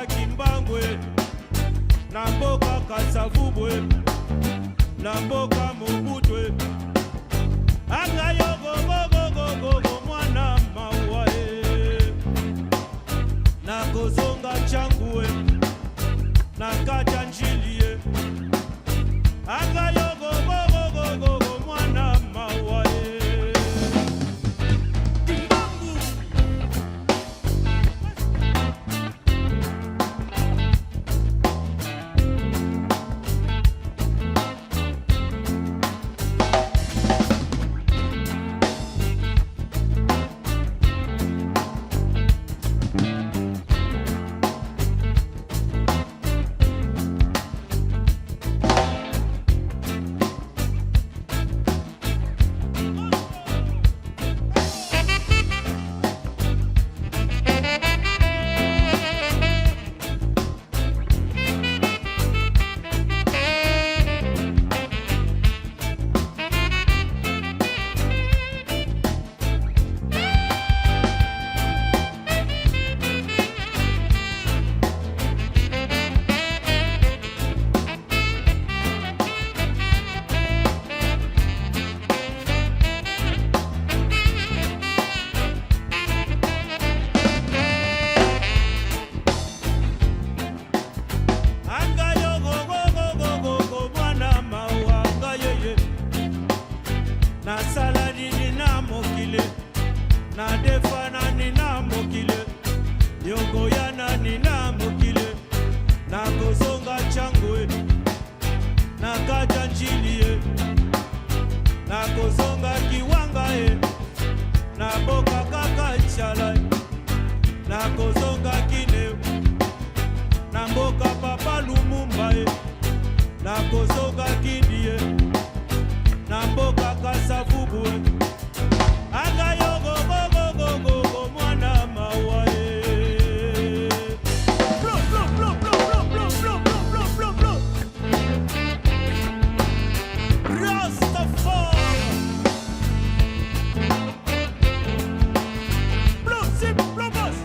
mboka Kimbangwe, na mboka Kasavubwe, na mboka Mobutwe. Anga yo go go go go go go mwana maua na kozonga changue na kaja njilie. Anga yo go go go go go go mwana maua na defana nina mokile yogoyana nina mokile na kozonga changwe na kaja njilie na kozonga kiwanga na boka kaka chala na kozonga kineu na mboka papa Lumumba na kozonga kindie na mboka Kasavubwe. Anga yo go go go go go go mwana maua blo blo blo blo blo blo blo blo blo blo Rastafari blo zip blo boss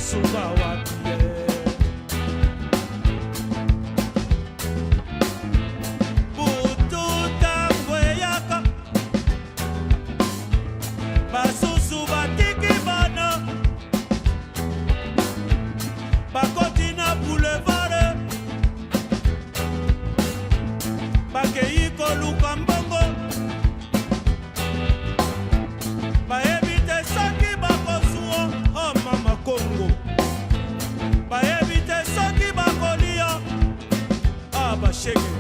bakosuka wapi ye? Basusu batiki bana bakoti na boulevard bakei koluka mbongo bayebi te soki bakosuwa o mama Kongo bayebi te soki bakolia a bashege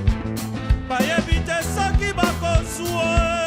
bayebi te soki bakosuwa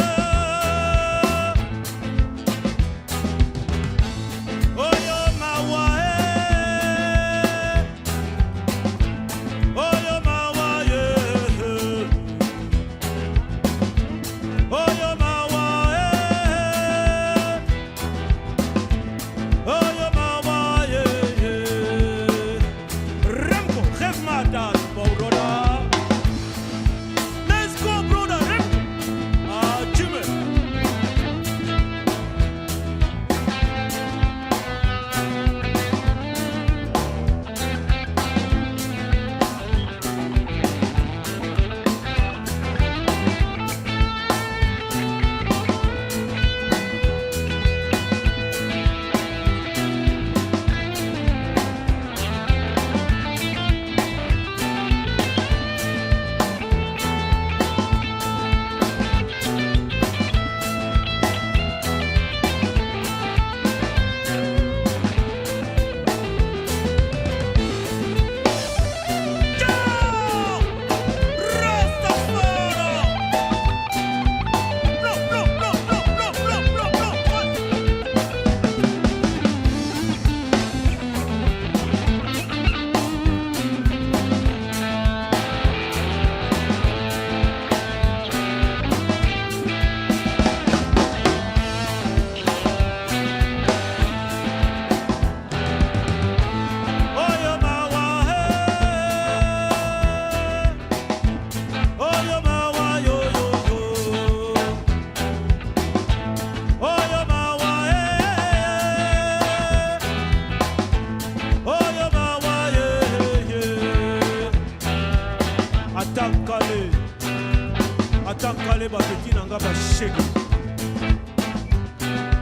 Atankale bapeti nanga bashege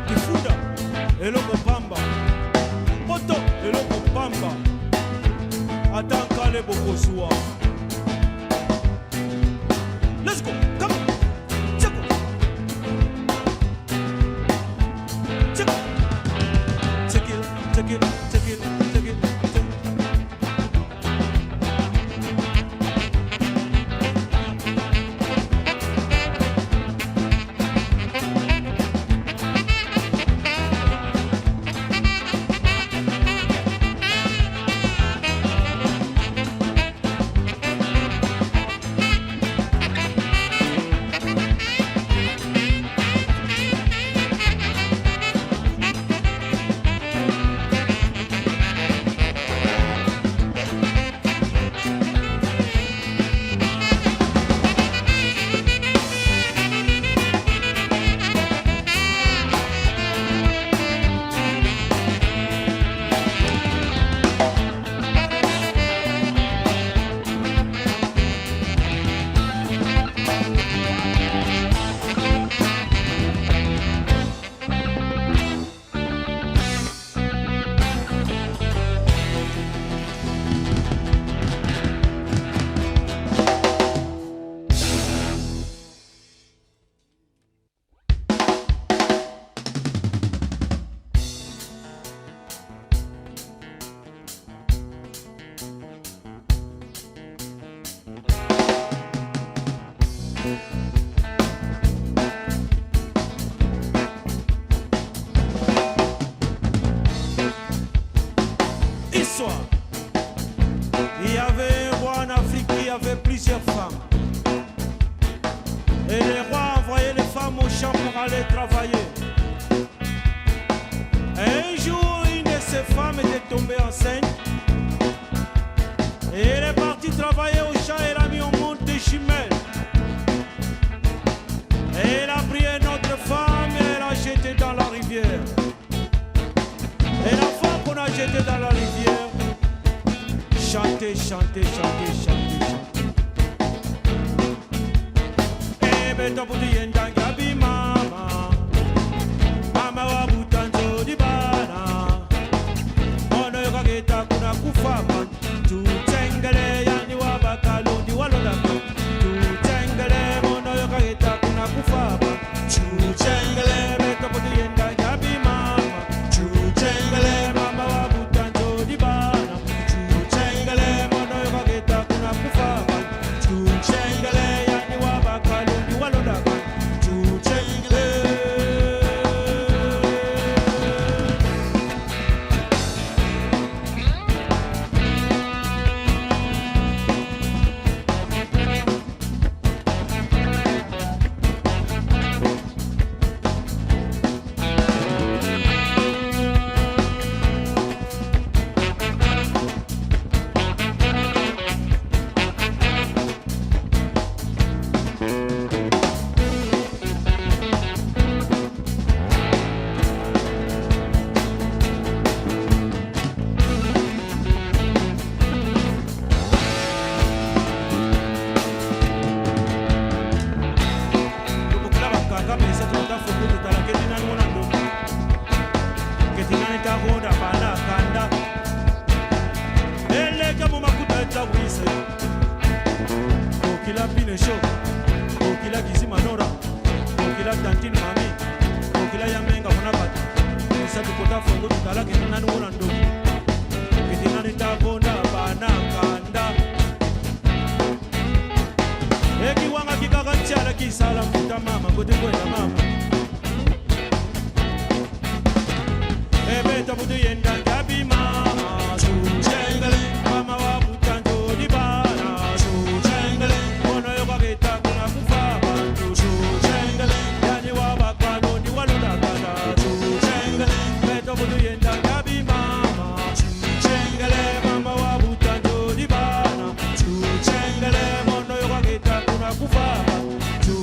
Kifunda eloko pamba Moto eloko pamba Atankale bokosuwa Let's go, come on Check it Check it Check it, check it, check it, check it Il y avait un roi en Afrique qui avait plusieurs femmes. Et les rois envoyaient les femmes au champ pour aller travailler. Et un jour, une de ces femmes était tombée enceinte. Et elle est partie travailler au champ, elle a mis au monde des jumelles. Et elle a pris une autre femme et elle a jeté dans la rivière. Et la femme qu'on a jetée dans la rivière, chanter, chanter, chanter, chanter. Beto puti yenda gabi mama, mama wa butanzo di bana. Ono yoka geta kuna kufa tu tengele yani wa bakalo di walola. Tu tengele ono yoka geta kuna kufa tu tengele beto puti yenda gabi mama. Tu tengele mama wa butanzo di bana. Tu tengele ono yoka geta kuna kufa tu tengele yani wa bakalo. Okila Pine Show, okila Kizima Nora, okila Tantine Mami, okila Yamenga Monabata. Isa tukota fongo tutala ketina nuna ndo. Ketina nitabonda bana kanda. Eki wanga kikaka chala kisala mfuta mama kote kwenda mama. Ebe tabudu yenda gabi mama. Chengale mama wa butanto di bana. Chengale ono yoka geta kuna kufa bantu. Chengale yani wa bakano ni walola kanda. Chengale ebe tabudu yenda gabi mama. Chengale mama wa butanto di bana. Chengale ono yoka geta kuna kufa bantu.